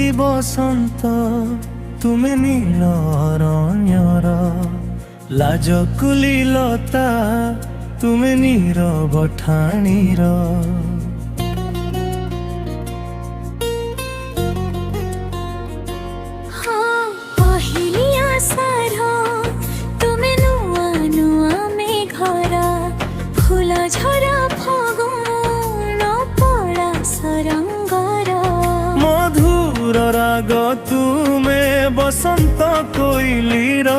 ହଳଦୀ ବସନ୍ତ ତୁମେ ନୀଳ ଅରଣ୍ୟର ଲାଜ କୁଲି ଲତା ତୁମେ ନୀରବ ଠାଣିର ঝরা ফাগুন পড়া সরঙ্গর মধুর রাগ তুমে বসন্ত কোইলির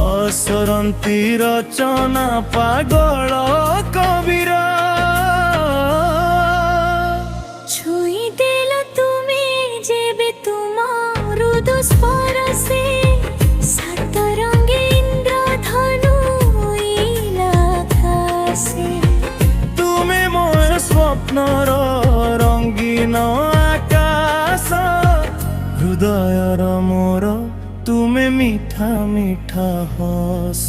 অসরন্তী রচনা পাগল কবির ছুঁই দিল তুমি যেবে তোমার মৃদু স্পর্শে স্বপ্নর রঙিন আকাশ হৃদয়র মোর তুমে মিঠা মিঠা হস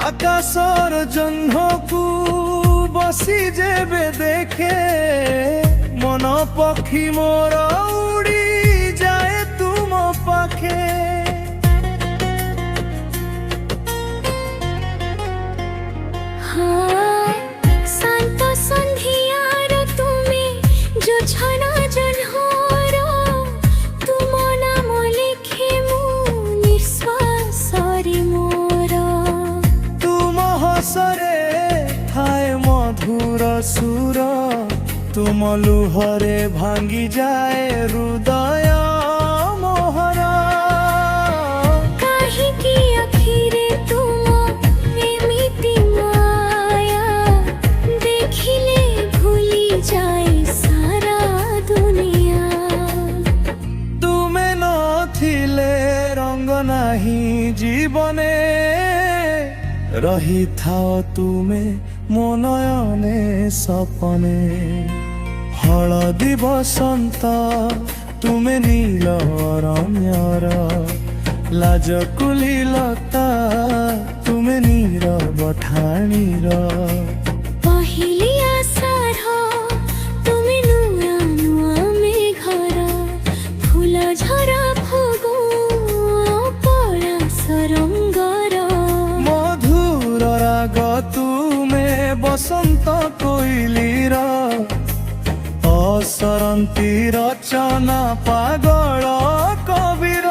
আকাশর জহ্নকু বসি যেবে দেখে মন পক্ষী মোর উড়ি যায় তুম পাখে শান্ত সন্ধিয়ার তুমি জোছনা জহ্নর তুম নাম লিখে মু নিঃশ্বাসরে মোর হসরে হায় মধুর সুর তুম লুহরে ভাঙ্গি যায় হৃদয় মোহর কাহিকি আখিরে তুম এমিতি মায়া দেখিলে ভুলি যায় সারা দুনিয়া তুমে নথিলে রঙ্গ নাহি জীবনে রহিথাও তুমে মো নয়নে সপনে হলদী বসন্ত তুমে নীল অরণ্যর লাজ কুলি লতা তুমে নীরব ঠাଣିର পহিলি আষাঢ় তুমি নূଆ ନୂଆ মেঘର ফুল ঝরা ফাগুন পড়া সরঙ্গর রাগ তুমে বসন্ত কোইলির অসরন্তী রচনা পাগল কবির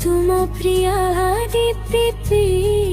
तुम प्रिया दीप्ति प्रिया